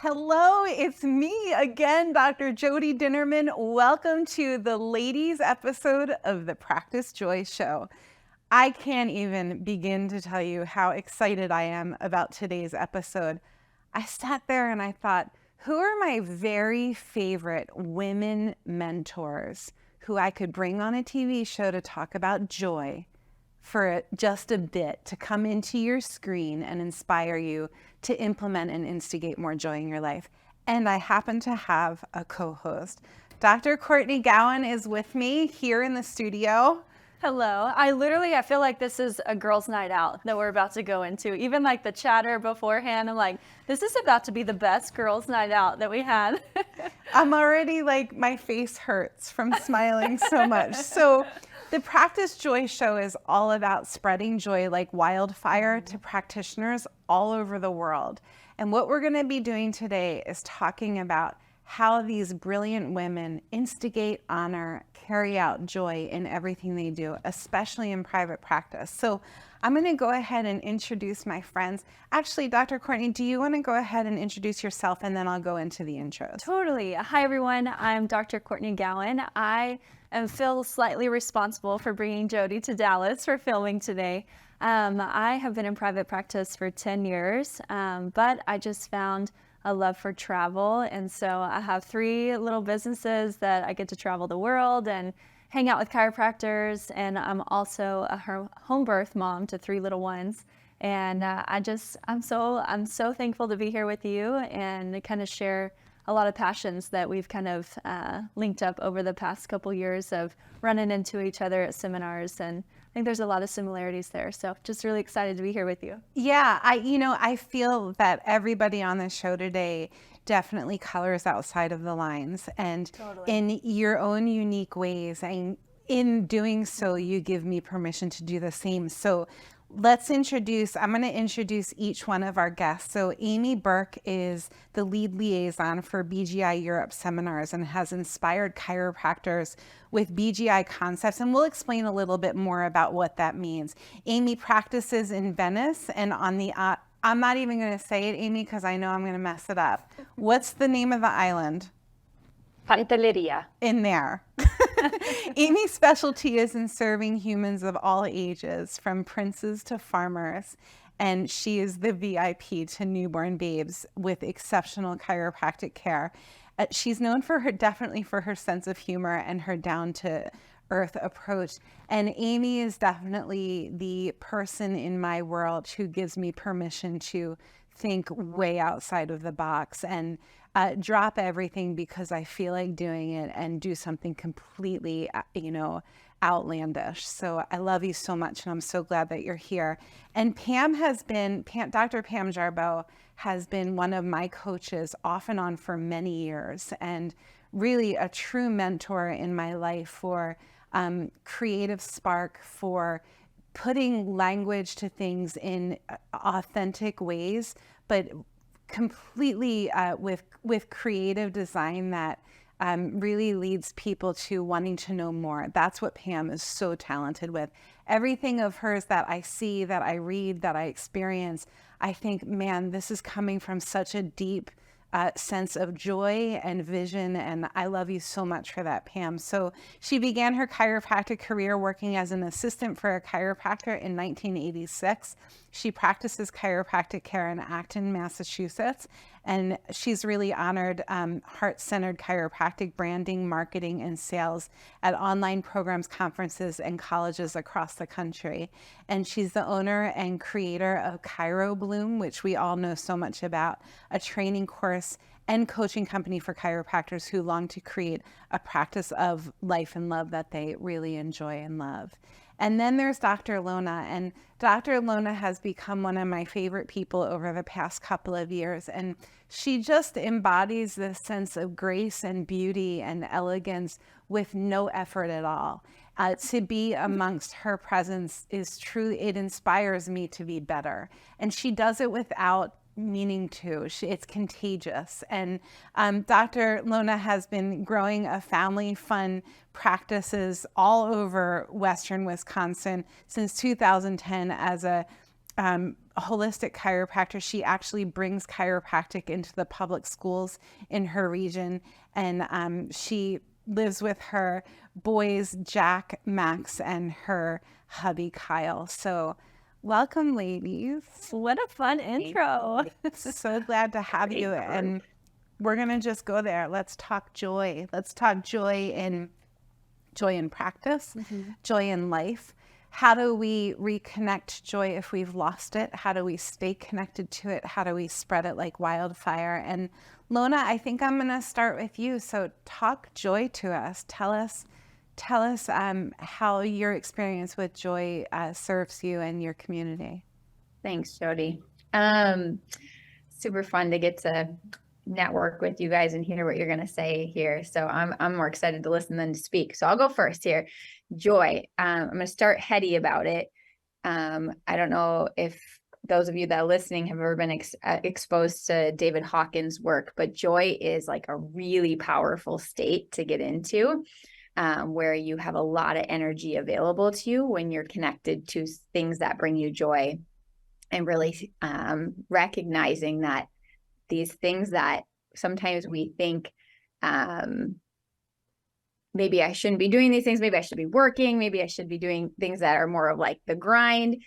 Hello, it's me again, Dr. Jody Dinnerman. Welcome to the ladies episode of the Practice Joy Show. I can't even begin to tell you how excited I am about today's episode. I sat there and I thought, who are my very favorite women mentors who I could bring on a TV show to talk about joy for just a bit, to come into your screen and inspire you to implement and instigate more joy in your life. And I happen to have a co-host. Dr. Courtney Gowan is with me here in the studio. Hello. I feel like this is a girls' night out that we're about to go into. Even like the chatter beforehand, I'm like, this is about to be the best girls' night out that we had. I'm already like, my face hurts from smiling so much. So the Practice Joy Show is all about spreading joy like wildfire to practitioners all over the world. And what we're going to be doing today is talking about how these brilliant women instigate, honor, carry out joy in everything they do, especially in private practice. So I'm going to go ahead and introduce my friends. Actually, Dr. Courtney, do you want to go ahead and introduce yourself, and then I'll go into the intros? Totally. Hi, everyone. I'm Dr. Courtney Gowan. I feel slightly responsible for bringing Jody to Dallas for filming today. I have been in private practice for 10 years, but I just found a love for travel. And so I have 3 little businesses that I get to travel the world and hang out with chiropractors. And I'm also a home birth mom to 3 little ones. And I'm so thankful to be here with you and kind of share a lot of passions that we've kind of linked up over the past couple years of running into each other at seminars. And I think there's a lot of similarities there. So just really excited to be here with you. Yeah, I feel that everybody on the show today definitely colors outside of the lines and in your own unique ways. And in doing so, you give me permission to do the same. So I'm going to introduce each one of our guests. So Amy Burke is the lead liaison for BGI Europe seminars and has inspired chiropractors with BGI concepts. And we'll explain a little bit more about what that means. Amy practices in Venice and on the, I'm not even going to say it, Amy, because I know I'm going to mess it up. What's the name of the island? Pantelleria. In there. Amy's specialty is in serving humans of all ages, from princes to farmers, and she is the VIP to newborn babes with exceptional chiropractic care. She's known definitely for her sense of humor and her down-to-earth approach. And Amy is definitely the person in my world who gives me permission to think way outside of the box and drop everything because I feel like doing it and do something completely, outlandish. So I love you so much, and I'm so glad that you're here. And Dr. Pam Jarboe has been one of my coaches off and on for many years, and really a true mentor in my life for creative spark, for putting language to things in authentic ways, but completely with creative design that really leads people to wanting to know more. That's what Pam is so talented with. Everything of hers that I see, that I read, that I experience, I think, man, this is coming from such a deep sense of joy and vision, and I love you so much for that, Pam. So she began her chiropractic career working as an assistant for a chiropractor in 1986. She practices chiropractic care in Acton, Massachusetts, and she's really honored heart-centered chiropractic branding, marketing, and sales at online programs, conferences, and colleges across the country. And she's the owner and creator of Chiro Bloom, which we all know so much about, a training course and coaching company for chiropractors who long to create a practice of life and love that they really enjoy and love. And then there's Dr. Lona, and Dr. Lona has become one of my favorite people over the past couple of years, and she just embodies this sense of grace and beauty and elegance with no effort at all. To be amongst her presence is true. It inspires me to be better, and she does it without meaning to. It's contagious. And Dr. Lona has been growing a family fun practices all over Western Wisconsin since 2010 as a holistic chiropractor. She actually brings chiropractic into the public schools in her region, and she lives with her boys, Jack, Max, and her hubby, Kyle. So welcome, ladies. What a fun intro. So glad to have you. And we're going to just go there. Let's talk joy. Let's talk joy in practice, joy in life. How do we reconnect joy if we've lost it? How do we stay connected to it? How do we spread it like wildfire? And Lona, I think I'm going to start with you. So talk joy to us. Tell us how your experience with joy serves you and your community. Thanks, Jody. Super fun to get to network with you guys and hear what you're going to say here. So I'm more excited to listen than to speak. So I'll go first here. Joy. I'm going to start heady about it. I don't know if those of you that are listening have ever been exposed to David Hawkins' work, but joy is like a really powerful state to get into, where you have a lot of energy available to you when you're connected to things that bring you joy, and really recognizing that these things that sometimes we think, maybe I shouldn't be doing these things. Maybe I should be working. Maybe I should be doing things that are more of like the grind.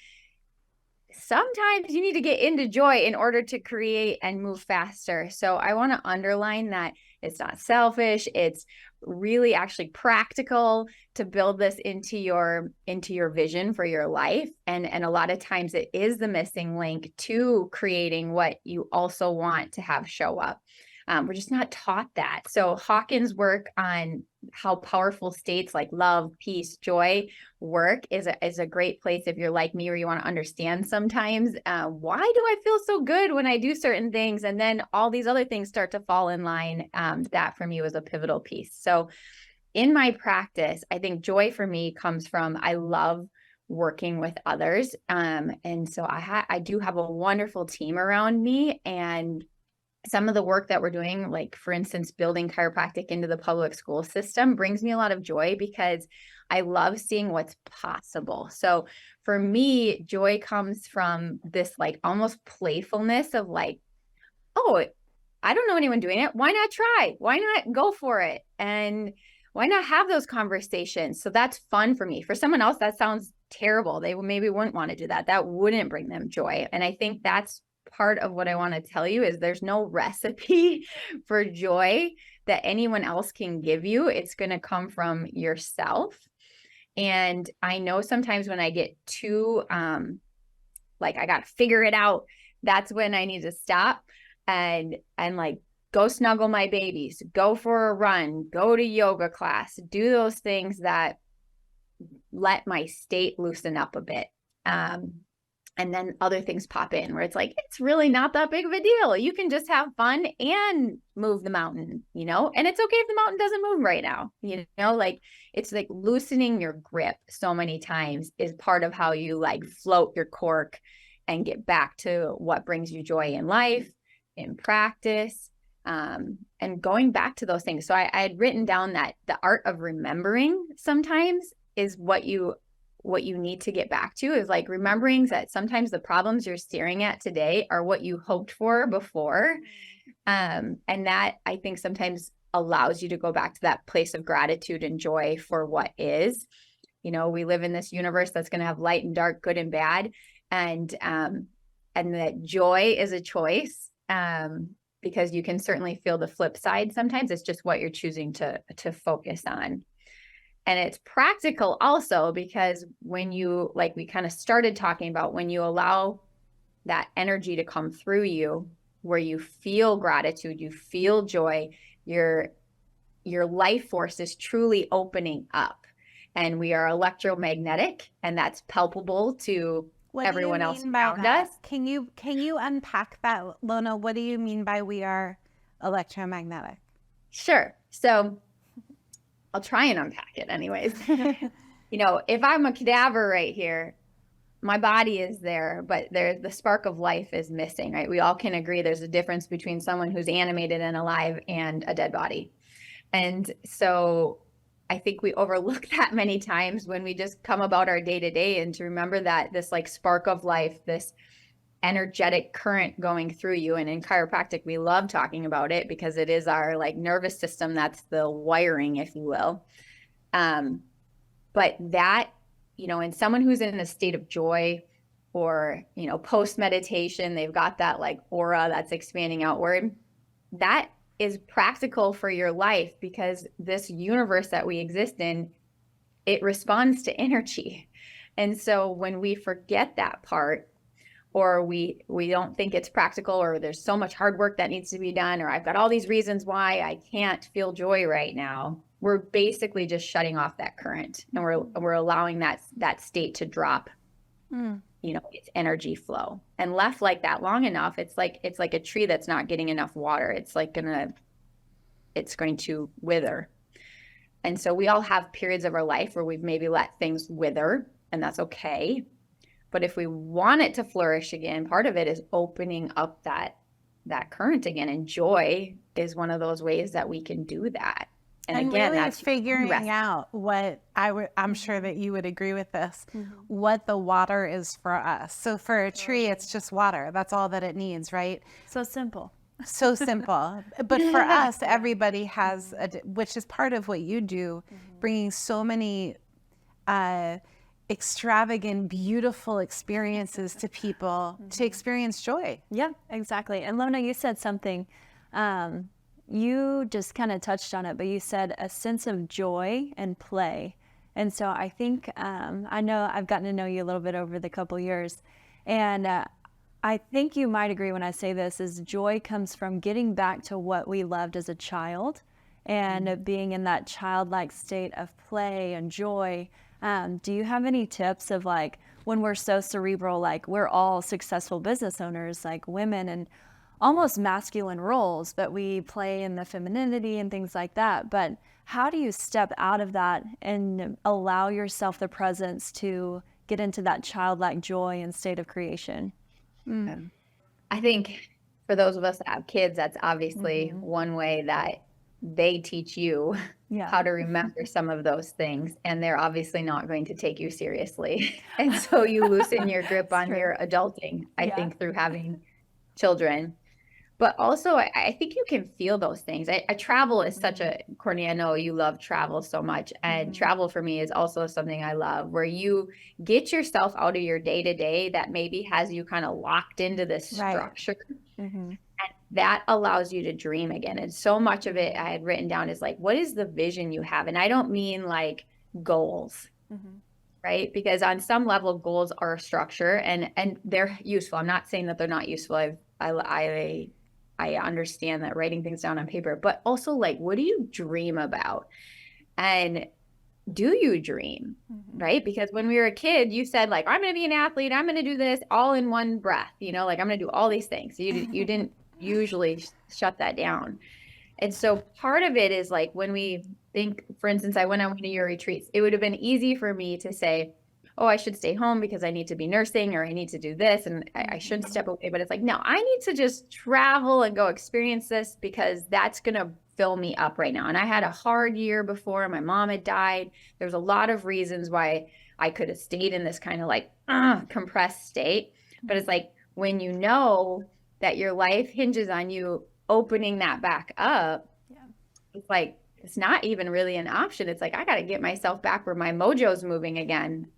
Sometimes you need to get into joy in order to create and move faster. So I want to underline that it's not selfish. It's really actually practical to build this into your vision for your life. And a lot of times it is the missing link to creating what you also want to have show up. We're just not taught that. So Hawkins' work on how powerful states like love, peace, joy work is a great place if you're like me, where you want to understand sometimes, why do I feel so good when I do certain things? And then all these other things start to fall in line. That for me was a pivotal piece. So in my practice, I think joy for me comes from, I love working with others. And so I do have a wonderful team around me, and some of the work that we're doing, like for instance, building chiropractic into the public school system, brings me a lot of joy because I love seeing what's possible. So for me, joy comes from this like almost playfulness of like, oh, I don't know anyone doing it. Why not try? Why not go for it? And why not have those conversations? So that's fun for me. For someone else, that sounds terrible. They maybe wouldn't want to do that. That wouldn't bring them joy. And I think that's part of what I want to tell you is there's no recipe for joy that anyone else can give you. It's going to come from yourself. And I know sometimes when I get too, like I got to figure it out, that's when I need to stop and like go snuggle my babies, go for a run, go to yoga class, do those things that let my state loosen up a bit. And then other things pop in where it's like, it's really not that big of a deal. You can just have fun and move the mountain, you know, and it's okay if the mountain doesn't move right now, you know, like it's like loosening your grip so many times is part of how you like float your cork and get back to what brings you joy in life, in practice, and going back to those things. So I had written down that the art of remembering sometimes is what you need to get back to, is like remembering that sometimes the problems you're staring at today are what you hoped for before. And that I think sometimes allows you to go back to that place of gratitude and joy for what is. You know, we live in this universe that's going to have light and dark, good and bad. And that joy is a choice, because you can certainly feel the flip side. Sometimes it's just what you're choosing to focus on. And it's practical also because when you, like we kind of started talking about, when you allow that energy to come through you, where you feel gratitude, you feel joy, your life force is truly opening up. And we are electromagnetic, and that's palpable to everyone else around us. Can you unpack that, Lona? What do you mean by we are electromagnetic? Sure. So I'll try and unpack it anyways. You know, if I'm a cadaver right here, my body is there, but the spark of life is missing, right? We all can agree there's a difference between someone who's animated and alive and a dead body. And so I think we overlook that many times when we just come about our day to day, and to remember that this like spark of life, this energetic current going through you. And in chiropractic, we love talking about it because it is our like nervous system. That's the wiring, if you will. But that, you know, in someone who's in a state of joy, or, you know, post meditation, they've got that like aura that's expanding outward. That is practical for your life, because this universe that we exist in, it responds to energy. And so when we forget that part, or we don't think it's practical, or there's so much hard work that needs to be done, or I've got all these reasons why I can't feel joy right now, we're basically just shutting off that current, and we're allowing that state to drop. You know, its energy flow. And left like that long enough, it's like a tree that's not getting enough water. It's going to wither. And so we all have periods of our life where we've maybe let things wither, and that's okay. But if we want it to flourish again, part of it is opening up that current again. And joy is one of those ways that we can do that. And again, really that's figuring out what I'm sure that you would agree with this, what the water is for us. So for a tree, it's just water. That's all that it needs, right? So simple. So simple. But for us, everybody has, which is part of what you do, bringing so many extravagant, beautiful experiences to people to experience joy. Yeah, exactly. And Lona, you said something, you just kind of touched on it, but you said a sense of joy and play. And so I think, I know I've gotten to know you a little bit over the couple years, and I think you might agree when I say this, is joy comes from getting back to what we loved as a child, and being in that childlike state of play and joy. Do you have any tips of like, when we're so cerebral, like we're all successful business owners, like women, and almost masculine roles, but we play in the femininity and things like that. But how do you step out of that and allow yourself the presence to get into that childlike joy and state of creation? I think for those of us that have kids, that's obviously one way that they teach you how to remember some of those things. And they're obviously not going to take you seriously. And so you loosen your grip on your adulting, I think, through having children. But also, I think you can feel those things. Travel is such a, Courtney, I know you love travel so much. And travel for me is also something I love, where you get yourself out of your day-to-day that maybe has you kind of locked into this structure. And that allows you to dream again. And so much of it I had written down is like, what is the vision you have? And I don't mean like goals, right? Because on some level, goals are a structure, and they're useful. I'm not saying that they're not useful. I understand that writing things down on paper, but also like, what do you dream about? And do you dream, right? Because when we were a kid, you said like, I'm going to be an athlete. I'm going to do this all in one breath, you know, like I'm going to do all these things. You didn't usually shut that down. And so part of it is like, when we think, for instance, I went on one of your retreats, it would have been easy for me to say, oh, I should stay home because I need to be nursing, or I need to do this, and I shouldn't step away. But it's like, no, I need to just travel and go experience this, because that's going to fill me up right now. And I had a hard year before. My mom had died. There's a lot of reasons why I could have stayed in this kind of like compressed state. But it's like, when you know that your life hinges on you opening that back up, it's like, it's not even really an option. It's like, I got to get myself back where my mojo's moving again.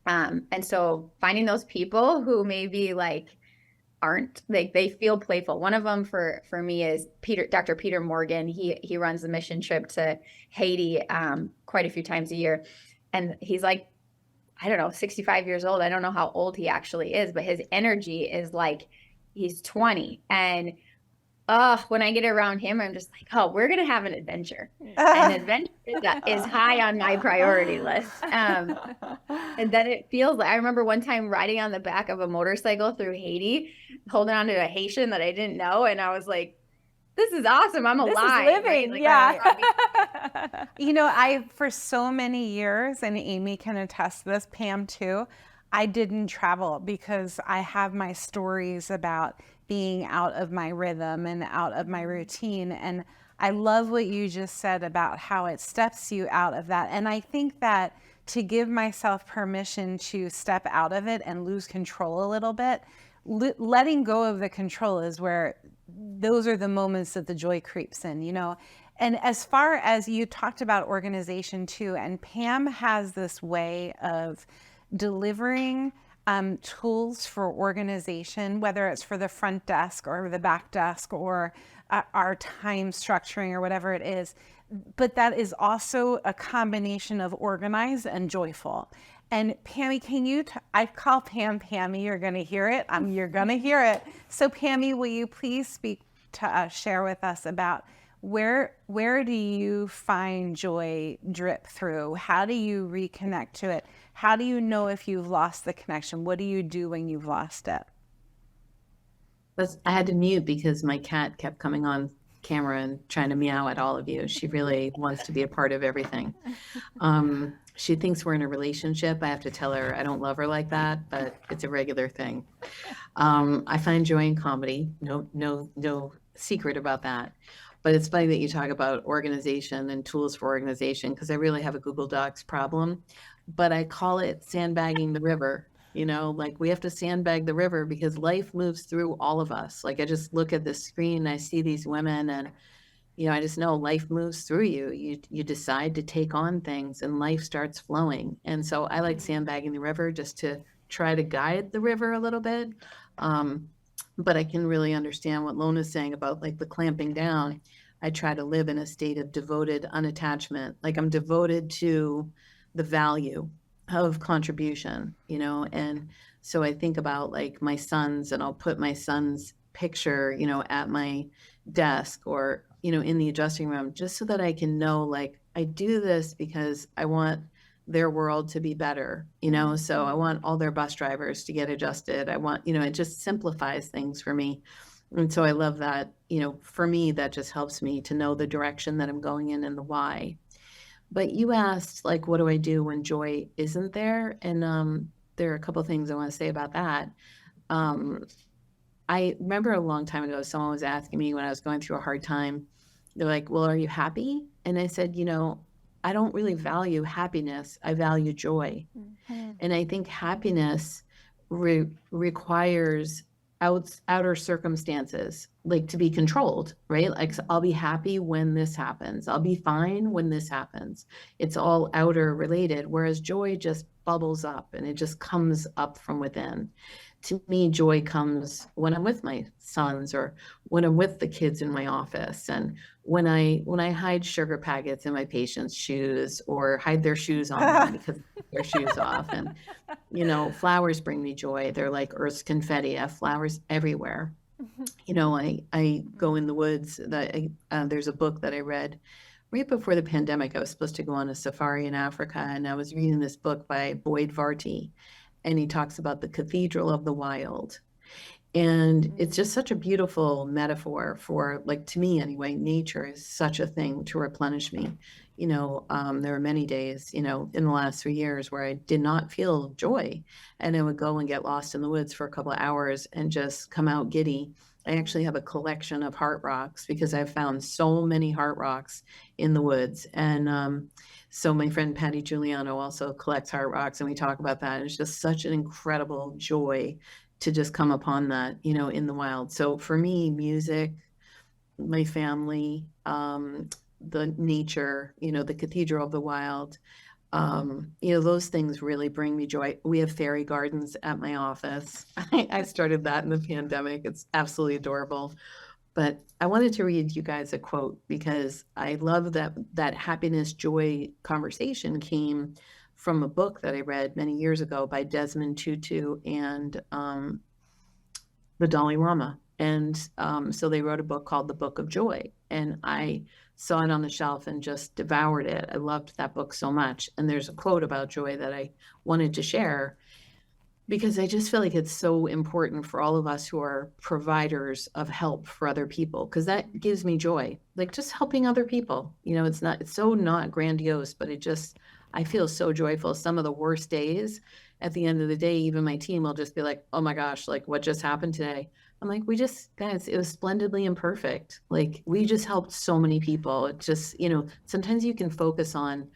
And so finding those people who maybe like aren't, like, they feel playful. One of them for me is Dr. Peter Morgan. He runs the mission trip to Haiti quite a few times a year. And he's like, I don't know, 65 years old. I don't know how old he actually is, but his energy is like he's 20. And when I get around him, I'm just like, oh, we're going to have an adventure. An adventure is high on my priority list. And then it feels like, I remember one time riding on the back of a motorcycle through Haiti, holding on to a Haitian that I didn't know. And I was like, this is awesome. I'm alive. This is living. Right? Like, You know, for so many years, and Amy can attest to this, Pam too, I didn't travel because I have my stories about being out of my rhythm and out of my routine. And I love what you just said about how it steps you out of that. And I think that to give myself permission to step out of it and lose control a little bit, letting go of the control is where those are the moments that the joy creeps in, you know. And as far as you talked about organization too, and Pam has this way of delivering tools for organization, whether it's for the front desk or the back desk or our time structuring or whatever it is. But that is also a combination of organized and joyful. And Pammy, can you, I call Pam Pammy, you're going to hear it. You're going to hear it. So Pammy, will you please speak to us, share with us about where do you find joy drip through? How do you reconnect to it? How do you know if you've lost the connection? What do you do when you've lost it? I had to mute because my cat kept coming on camera and trying to meow at all of you. She really wants to be a part of everything. She thinks we're in a relationship. I have to tell her I don't love her like that, but it's a regular thing. I find joy in comedy. No secret about that. But it's funny that you talk about organization and tools for organization, because I really have a Google Docs problem, but I call it sandbagging the river. You know, like we have to sandbag the river because life moves through all of us. Like I just look at the screen, I see these women, and I just know life moves through you. You decide to take on things and life starts flowing. And so I like sandbagging the river just to try to guide the river a little bit. But I can really understand what Lona's saying about like the clamping down. I try to live in a state of devoted unattachment. Like I'm devoted to the value of contribution, and so I think about like my sons, and I'll put my son's picture, at my desk or, in the adjusting room, just so that I can know, like, I do this because I want their world to be better, so I want all their bus drivers to get adjusted. I want, it just simplifies things for me. And so I love that, for me, that just helps me to know the direction that I'm going in and the why. But you asked, like, what do I do when joy isn't there? And there are a couple of things I want to say about that. I remember a long time ago, someone was asking me when I was going through a hard time, they're like, well, are you happy? And I said, I don't really value happiness. I value joy. Mm-hmm. And I think happiness requires outer circumstances, like to be controlled, right? Like I'll be happy when this happens. I'll be fine when this happens. It's all outer related, whereas joy just bubbles up and it just comes up from within. To me, joy comes when I'm with my sons or when I'm with the kids in my office, and when I hide sugar packets in my patients' shoes or hide their shoes on them because their shoes off. And flowers bring me joy. They're like Earth's confetti. I have flowers everywhere. I go in the woods. There's a book that I read right before the pandemic. I was supposed to go on a safari in Africa, and I was reading this book by Boyd Varty, and he talks about the Cathedral of the Wild. And it's just such a beautiful metaphor for, like, to me anyway, nature is such a thing to replenish me. There were many days, in the last 3 years where I did not feel joy, and I would go and get lost in the woods for a couple of hours and just come out giddy. I actually have a collection of heart rocks because I've found so many heart rocks in the woods. And so my friend Patty Giuliano also collects heart rocks, and we talk about that. It's just such an incredible joy to just come upon that, in the wild. So for me, music, my family, the nature, the Cathedral of the Wild, those things really bring me joy. We have fairy gardens at my office. I started that in the pandemic. It's absolutely adorable. But I wanted to read you guys a quote because I love that happiness, joy conversation came from a book that I read many years ago by Desmond Tutu and the Dalai Lama. And so they wrote a book called The Book of Joy. And I saw it on the shelf and just devoured it. I loved that book so much. And there's a quote about joy that I wanted to share because I just feel like it's so important for all of us who are providers of help for other people, because that gives me joy, like just helping other people. It's so not grandiose, but I feel so joyful. Some of the worst days, at the end of the day, even my team will just be like, oh my gosh, like what just happened today? I'm like, we just, guys, it was splendidly imperfect. Like, we just helped so many people. It just, sometimes you can focus on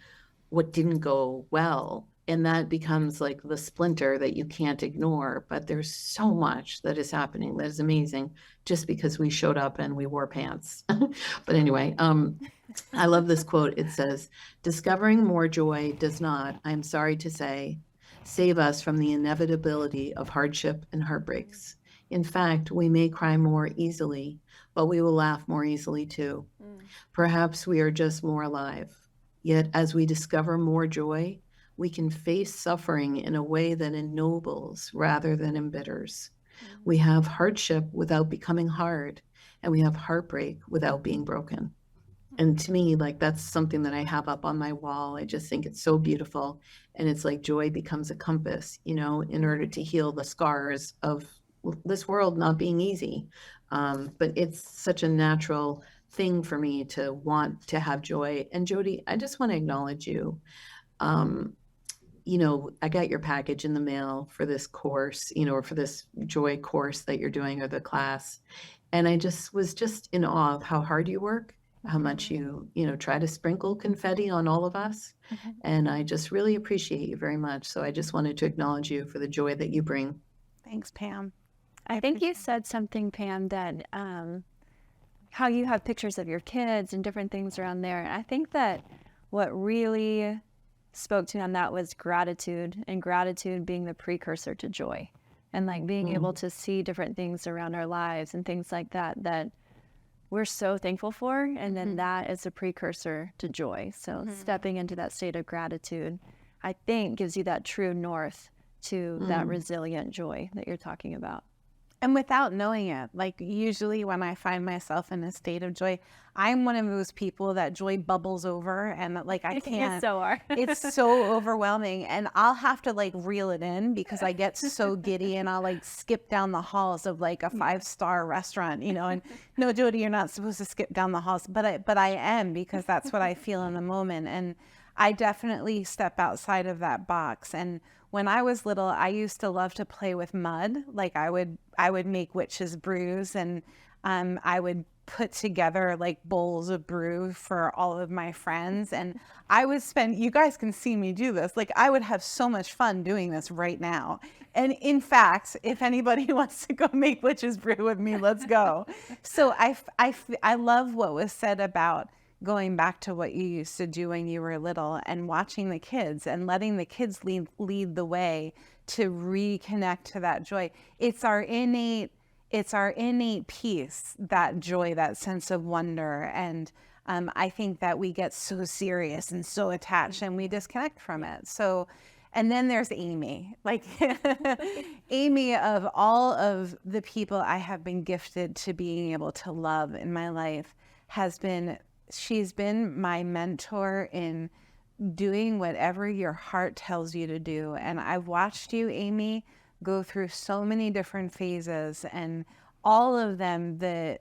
what didn't go well, and that becomes like the splinter that you can't ignore. But there's so much that is happening that is amazing just because we showed up and we wore pants. But anyway, I love this quote. It says, discovering more joy does not, I'm sorry to say, save us from the inevitability of hardship and heartbreaks. In fact, we may cry more easily, but we will laugh more easily too. Perhaps we are just more alive. Yet as we discover more joy, we can face suffering in a way that ennobles rather than embitters. We have hardship without becoming hard, and we have heartbreak without being broken. And to me, like, that's something that I have up on my wall. I just think it's so beautiful. And it's like joy becomes a compass, in order to heal the scars of this world not being easy. But it's such a natural thing for me to want to have joy. And Jody, I just want to acknowledge you. I got your package in the mail for this course, or for this joy course that you're doing, or the class. And I was just in awe of how hard you work, how much you try to sprinkle confetti on all of us. And I just really appreciate you very much. So I just wanted to acknowledge you for the joy that you bring. Thanks, Pam. I think you said something, Pam, that how you have pictures of your kids and different things around there. And I think that what really spoke to me on that was gratitude, and gratitude being the precursor to joy, and like being able to see different things around our lives and things like that we're so thankful for, and then that is a precursor to joy. So stepping into that state of gratitude, I think, gives you that true north to that resilient joy that you're talking about. And without knowing it, like usually when I find myself in a state of joy, I'm one of those people that joy bubbles over, and like I can't. You so are. It's so overwhelming, and I'll have to like reel it in because I get so giddy, and I'll like skip down the halls of like a 5-star restaurant, And no, Jody, you're not supposed to skip down the halls, but I am, because that's what I feel in the moment, and I definitely step outside of that box. And when I was little, I used to love to play with mud. Like I would make witch's brews, and I would put together like bowls of brew for all of my friends. And I would you guys can see me do this. Like I would have so much fun doing this right now. And in fact, if anybody wants to go make witch's brew with me, let's go. So I love what was said about going back to what you used to do when you were little, and watching the kids and letting the kids lead the way to reconnect to that joy. It's our innate peace, that joy, that sense of wonder. And I think that we get so serious and so attached, and we disconnect from it. So, and then there's Amy, like Amy, of all of the people I have been gifted to being able to love in my life, she's been my mentor in doing whatever your heart tells you to do. And I've watched you, Amy, go through so many different phases, and all of them, the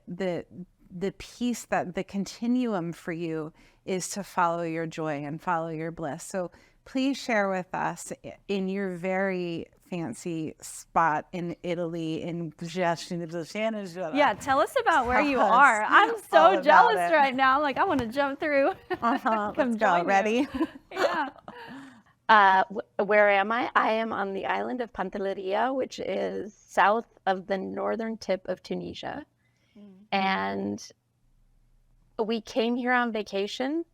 piece, that the continuum for you is to follow your joy and follow your bliss. So please share with us, in your very fancy spot in Italy, in Yeah, tell us about where you are. I'm so jealous right now. Like, I want to jump through. Let's go. Ready? Yeah. Where am I? I am on the island of Pantelleria, which is south of the northern tip of Tunisia. And we came here on vacation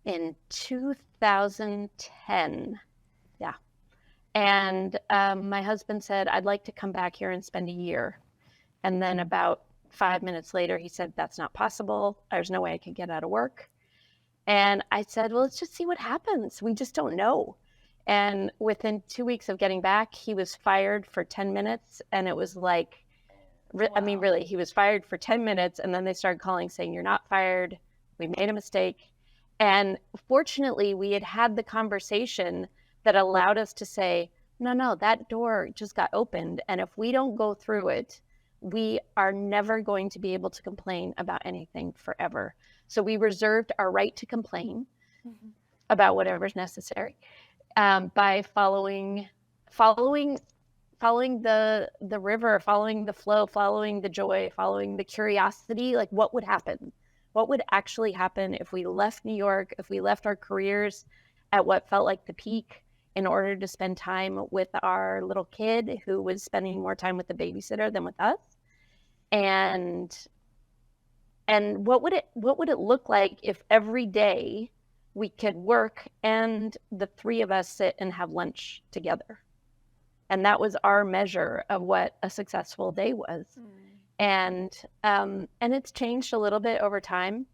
in 2010. Yeah. And my husband said, I'd like to come back here and spend a year. And then about 5 minutes later, he said, that's not possible. There's no way I could get out of work. And I said, well, let's just see what happens. We just don't know. And within 2 weeks of getting back, he was fired for 10 minutes. And it was like, I mean, really, he was fired for 10 minutes. And then they started calling saying, you're not fired. We made a mistake. And fortunately, we had the conversation that allowed us to say, no, that door just got opened. And if we don't go through it, we are never going to be able to complain about anything forever. So we reserved our right to complain about whatever's necessary by following the river, following the flow, following the joy, following the curiosity. Like, what would happen? What would actually happen if we left New York, if we left our careers at what felt like the peak in order to spend time with our little kid who was spending more time with the babysitter than with us? And what would it look like if every day we could work and the three of us sit and have lunch together? And that was our measure of what a successful day was. And it's changed a little bit over time,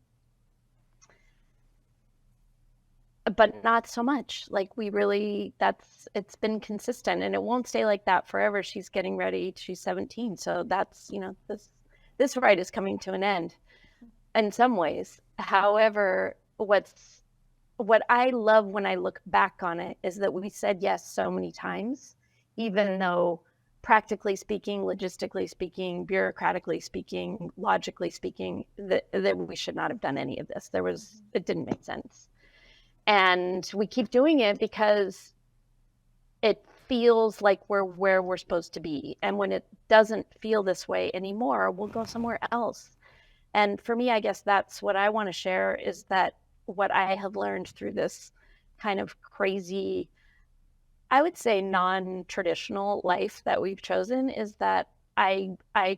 but not so much. Like, it's been consistent, and it won't stay like that forever. She's getting ready. She's 17. So that's, this ride is coming to an end in some ways. However, what I love when I look back on it is that we said yes so many times, even though practically speaking, logistically speaking, bureaucratically speaking, logically speaking, that we should not have done any of this. It didn't make sense. And we keep doing it because it feels like we're where we're supposed to be. And when it doesn't feel this way anymore, we'll go somewhere else. And for me, I guess that's what I want to share, is that what I have learned through this kind of crazy, I would say non-traditional life that we've chosen, is that I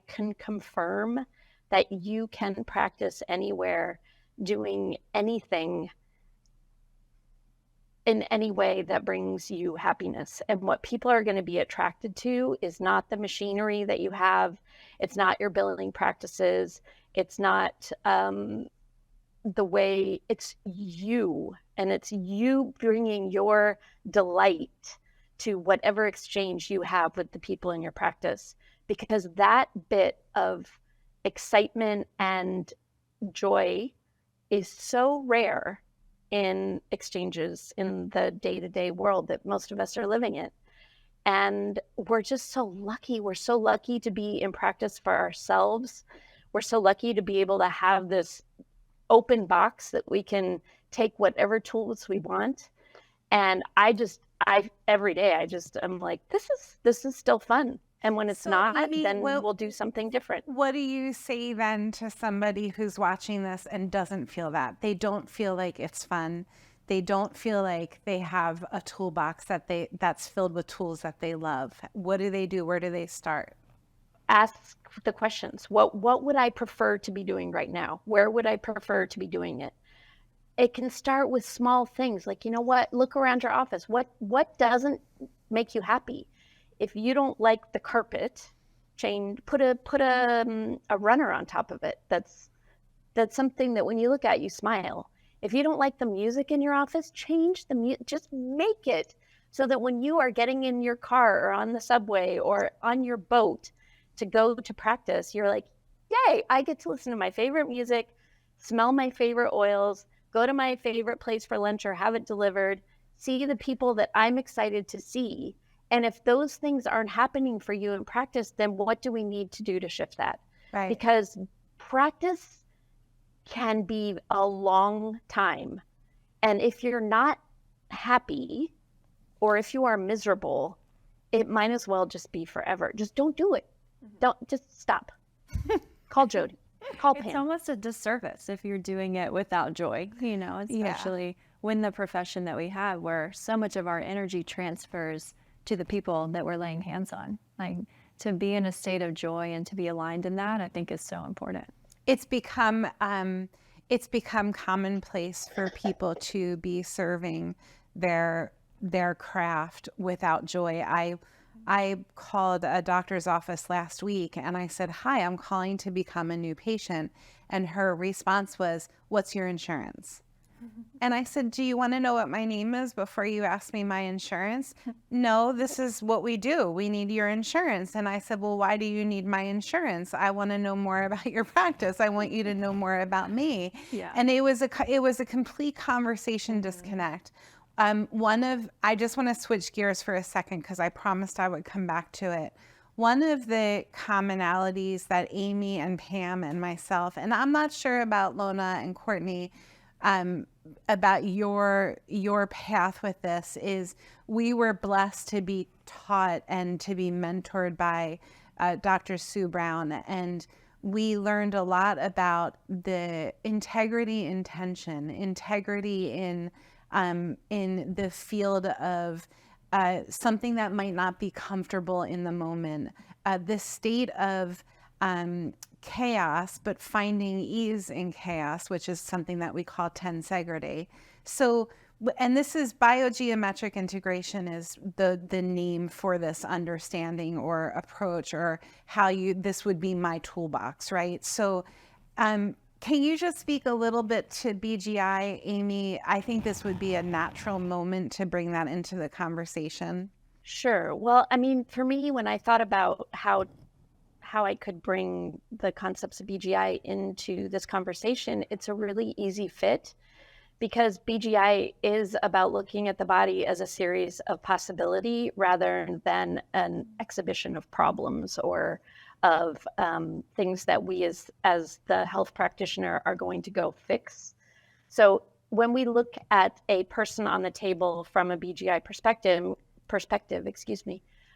can confirm that you can practice anywhere, doing anything in any way that brings you happiness. And what people are going to be attracted to is not the machinery that you have. It's not your billing practices. It's not the way, it's you. And it's you bringing your delight to whatever exchange you have with the people in your practice. Because that bit of excitement and joy is so rare in exchanges in the day-to-day world that most of us are living in. And we're just so lucky. We're so lucky to be in practice for ourselves. We're so lucky to be able to have this open box that we can take whatever tools we want. And every day I'm like, this is still fun. And when it's not, Amy, then we'll do something different. What do you say then to somebody who's watching this and doesn't feel that? They don't feel like it's fun. They don't feel like they have a toolbox that's filled with tools that they love. What do they do? Where do they start? Ask the questions. What would I prefer to be doing right now? Where would I prefer to be doing it? It can start with small things like, look around your office. What doesn't make you happy? If you don't like the carpet, put a runner on top of it. That's something that when you look at, you smile. If you don't like the music in your office, change the music. Just make it so that when you are getting in your car or on the subway or on your boat to go to practice, you're like, yay, I get to listen to my favorite music, smell my favorite oils, go to my favorite place for lunch or have it delivered, see the people that I'm excited to see. And if those things aren't happening for you in practice, then what do we need to do to shift that? Right. Because practice can be a long time. And if you're not happy or if you are miserable, it might as well just be forever. Just don't do it. Just stop. Call Jody. Call Pam. It's almost a disservice if you're doing it without joy, especially when the profession that we have, where so much of our energy transfers to the people that we're laying hands on. Like, to be in a state of joy and to be aligned in that, I think is so important. It's become commonplace for people to be serving their craft without joy. I called a doctor's office last week and I said, "Hi, I'm calling to become a new patient." And her response was, "What's your insurance?" And I said, "Do you want to know what my name is before you ask me my insurance?" "No, this is what we do. We need your insurance." And I said, "Well, why do you need my insurance? I want to know more about your practice. I want you to know more about me." Yeah. And it was a complete conversation disconnect. I just want to switch gears for a second because I promised I would come back to it. One of the commonalities that Amy and Pam and myself, and I'm not sure about Lona and Courtney, about your path with this, is we were blessed to be taught and to be mentored by Dr. Sue Brown, and we learned a lot about the integrity in tension, integrity in the field of something that might not be comfortable in the moment, this state of chaos, but finding ease in chaos, which is something that we call tensegrity. So, and this is biogeometric integration is the name for this understanding or approach, or how this would be my toolbox, right? So can you just speak a little bit to BGI, Amy? I think this would be a natural moment to bring that into the conversation. Sure. Well, I mean, for me, when I thought about how I could bring the concepts of BGI into this conversation, it's a really easy fit, because BGI is about looking at the body as a series of possibility rather than an exhibition of problems or of things that we as the health practitioner are going to go fix. So when we look at a person on the table from a BGI perspective,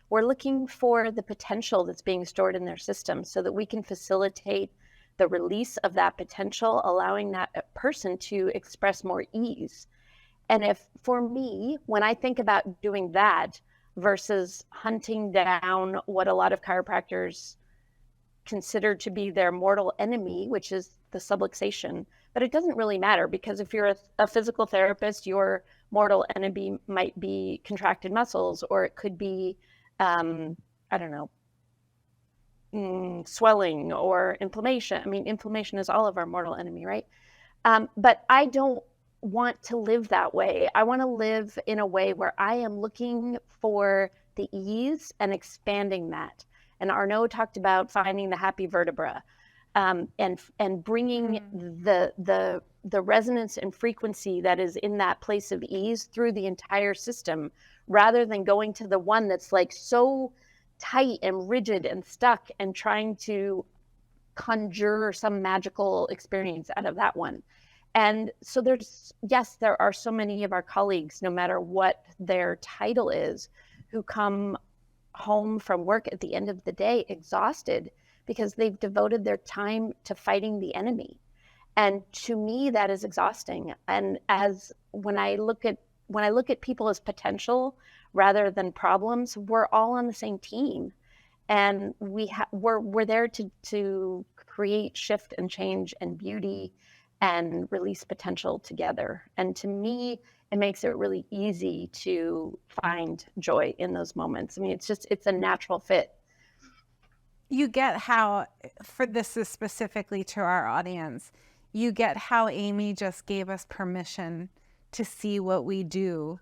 we're looking for the potential that's being stored in their system so that we can facilitate the release of that potential, allowing that person to express more ease. And if, for me, when I think about doing that versus hunting down what a lot of chiropractors consider to be their mortal enemy, which is the subluxation, but it doesn't really matter, because if you're a physical therapist, your mortal enemy might be contracted muscles, or it could be, swelling or inflammation. I mean, inflammation is all of our mortal enemy, right? But I don't want to live that way. I want to live in a way where I am looking for the ease and expanding that. And Arnaud talked about finding the happy vertebra, and bringing the resonance and frequency that is in that place of ease through the entire system, rather than going to the one that's like so tight and rigid and stuck and trying to conjure some magical experience out of that one. And so there are so many of our colleagues, no matter what their title is, who come home from work at the end of the day exhausted because they've devoted their time to fighting the enemy. And to me, that is exhausting. And when I look at people as potential rather than problems, we're all on the same team, and we're there to create shift and change and beauty and release potential together. And to me, it makes it really easy to find joy in those moments. I mean, it's a natural fit. You get how, for this is specifically to our audience, you get how Amy just gave us permission to see what we do,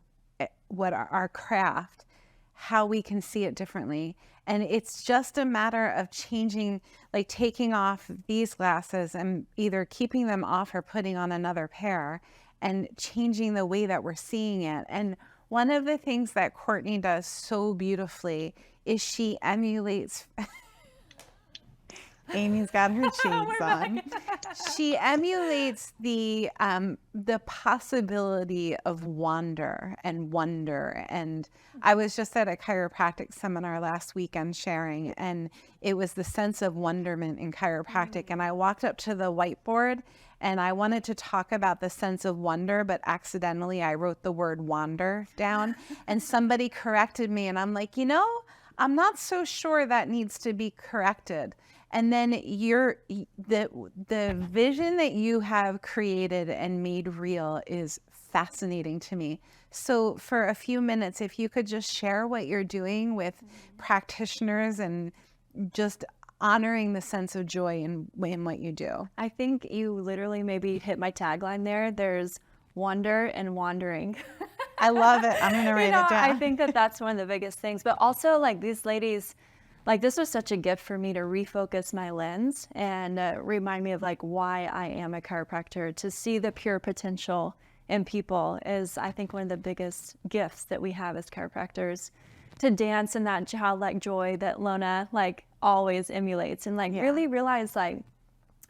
what our craft, how we can see it differently. And it's just a matter of changing, like taking off these glasses and either keeping them off or putting on another pair, and changing the way that we're seeing it. And one of the things that Courtney does so beautifully is she emulates Amy's got her shades on. She emulates the possibility of wander and wonder. And I was just at a chiropractic seminar last weekend sharing, and it was the sense of wonderment in chiropractic. And I walked up to the whiteboard and I wanted to talk about the sense of wonder, but accidentally I wrote the word wander down, and somebody corrected me, and I'm like, I'm not so sure that needs to be corrected. And then the vision that you have created and made real is fascinating to me. So for a few minutes, if you could just share what you're doing with practitioners and just honoring the sense of joy in what you do. I think you literally maybe hit my tagline there. There's wonder and wandering. I love it. I'm going to write it down. I think that's one of the biggest things. But also, like, these ladies, like, this was such a gift for me to refocus my lens and remind me of like why I am a chiropractor. To see the pure potential in people is, I think, one of the biggest gifts that we have as chiropractors. To dance in that childlike joy that Lona like always emulates, and like really realize like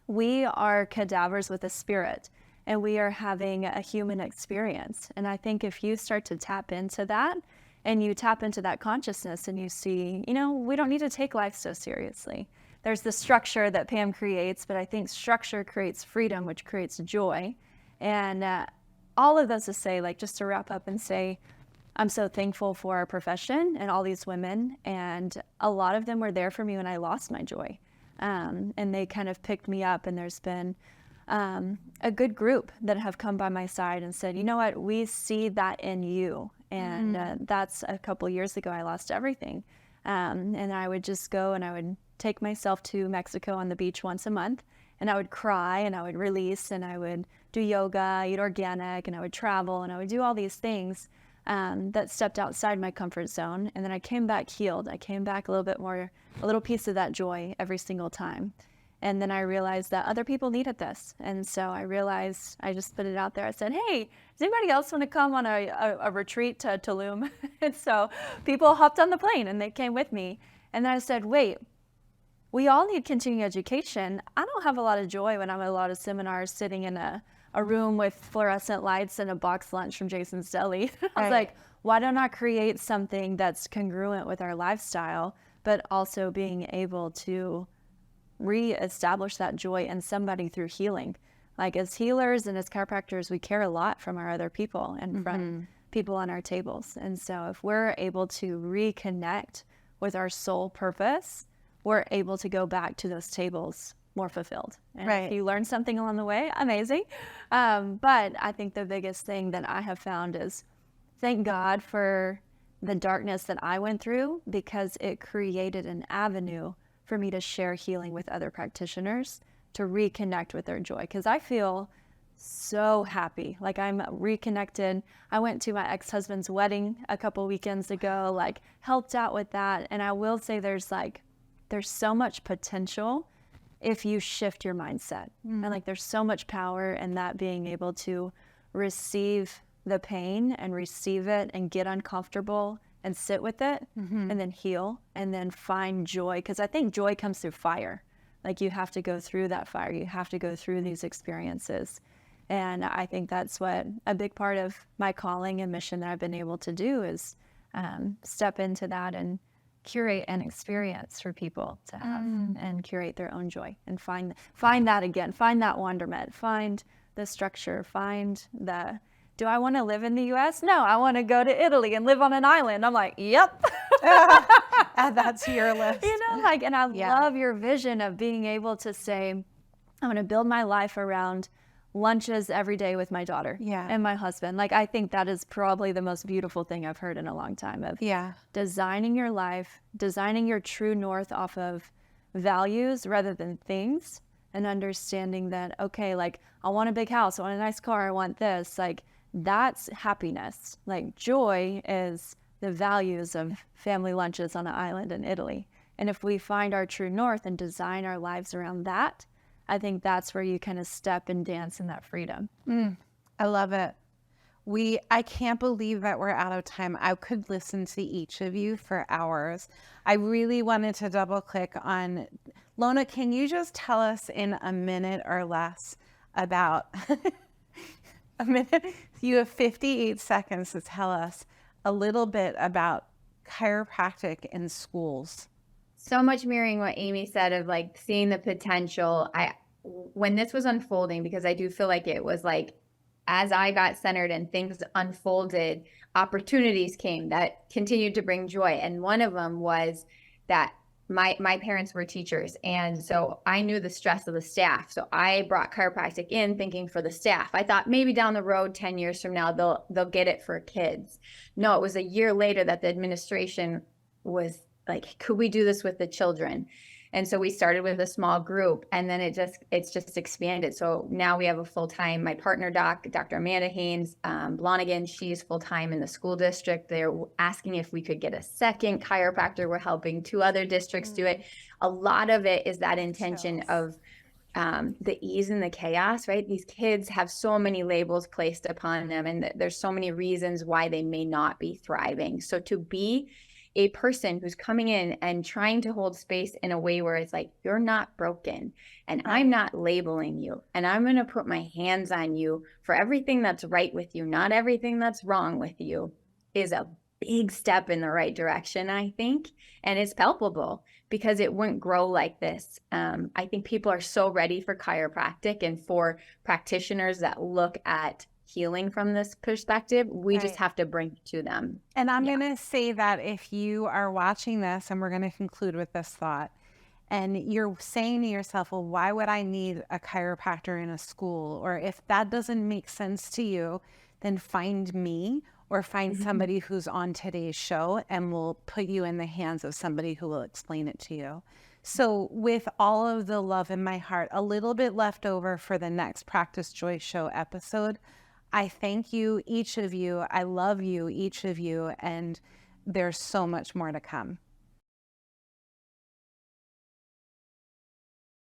we are cadavers with a spirit, and we are having a human experience. And I think if you start to tap into that And you tap into that consciousness and you see, you know, we don't need to take life so seriously. There's the structure that Pam creates, but I think structure creates freedom, which creates joy. And all of those to say, like, just to wrap up and say, I'm so thankful for our profession and all these women. And a lot of them were there for me when I lost my joy. And they kind of picked me up. And there's been a good group that have come by my side and said, you know what, we see that in you. And that's a couple years ago, I lost everything. And I would just go and I would take myself to Mexico on the beach once a month. And I would cry and I would release and I would do yoga, eat organic, and I would travel and I would do all these things that stepped outside my comfort zone. And then I came back healed. I came back a little bit more, a little piece of that joy every single time. And then I realized that other people needed this. And so I realized, I just put it out there. I said, hey, does anybody else want to come on a retreat to Tulum? And so people hopped on the plane and they came with me. And then I said, wait, we all need continuing education. I don't have a lot of joy when I'm at a lot of seminars sitting in a room with fluorescent lights and a box lunch from Jason's Deli. I was like, why don't I create something that's congruent with our lifestyle, but also being able to reestablish that joy in somebody through healing? Like, as healers and as chiropractors, we care a lot from our other people and from people on our tables. And so if we're able to reconnect with our soul purpose, we're able to go back to those tables more fulfilled. And if you learn something along the way, amazing. But I think the biggest thing that I have found is thank God for the darkness that I went through, because it created an avenue for me to share healing with other practitioners, to reconnect with their joy. Because I feel so happy, like I'm reconnected. I went to my ex-husband's wedding a couple weekends ago, like helped out with that. And I will say there's so much potential if you shift your mindset. And like there's so much power in that, being able to receive the pain and receive it and get uncomfortable and sit with it and then heal and then find joy. Because I think joy comes through fire. Like, you have to go through that fire. You have to go through these experiences. And I think that's what a big part of my calling and mission that I've been able to do is step into that and curate an experience for people to have and curate their own joy and find that again, find that wonderment, find the structure, find the, do I want to live in the US? No, I want to go to Italy and live on an island. I'm like, yep. Add that to your list. You know, like, and I love your vision of being able to say, I'm going to build my life around lunches every day with my daughter and my husband. Like, I think that is probably the most beautiful thing I've heard in a long time, of designing your life, designing your true north off of values rather than things, and understanding that, okay, like, I want a big house, I want a nice car, I want this. Like, that's happiness. Like, joy is the values of family lunches on an island in Italy. And if we find our true north and design our lives around that, I think that's where you kind of step and dance in that freedom. I love it. I can't believe that we're out of time. I could listen to each of you for hours. I really wanted to double click on, Lona, can you just tell us in a minute or less about, a minute? You have 58 seconds to tell us a little bit about chiropractic in schools. So much mirroring what Amy said of like seeing the potential. When this was unfolding, because I do feel like it was like, as I got centered and things unfolded, opportunities came that continued to bring joy. And one of them was that my parents were teachers. And so I knew the stress of the staff. So I brought chiropractic in thinking for the staff. I thought maybe down the road, 10 years from now, they'll get it for kids. No, it was a year later that the administration was like, could we do this with the children? And so we started with a small group, and then it's just expanded. So now we have a full-time, my partner Dr. Amanda Haynes Blonigan, she's full-time in the school district. They're asking if we could get a second chiropractor. We're helping 2 other districts do it. A lot of it is that intention of the ease and the chaos, right? These kids have so many labels placed upon them, and there's so many reasons why they may not be thriving. So to be a person who's coming in and trying to hold space in a way where it's like, you're not broken, and I'm not labeling you, and I'm going to put my hands on you for everything that's right with you, not everything that's wrong with you, is a big step in the right direction, I think. And it's palpable because it wouldn't grow like this. I think people are so ready for chiropractic and for practitioners that look at healing from this perspective. We just Right. have to bring it to them. And I'm Yeah. going to say that if you are watching this, and we're going to conclude with this thought, and you're saying to yourself, well, why would I need a chiropractor in a school? Or if that doesn't make sense to you, then find me or find somebody who's on today's show, and we'll put you in the hands of somebody who will explain it to you. So with all of the love in my heart, a little bit left over for the next Practice Joy Show episode, I thank you, each of you. I love you, each of you. And there's so much more to come.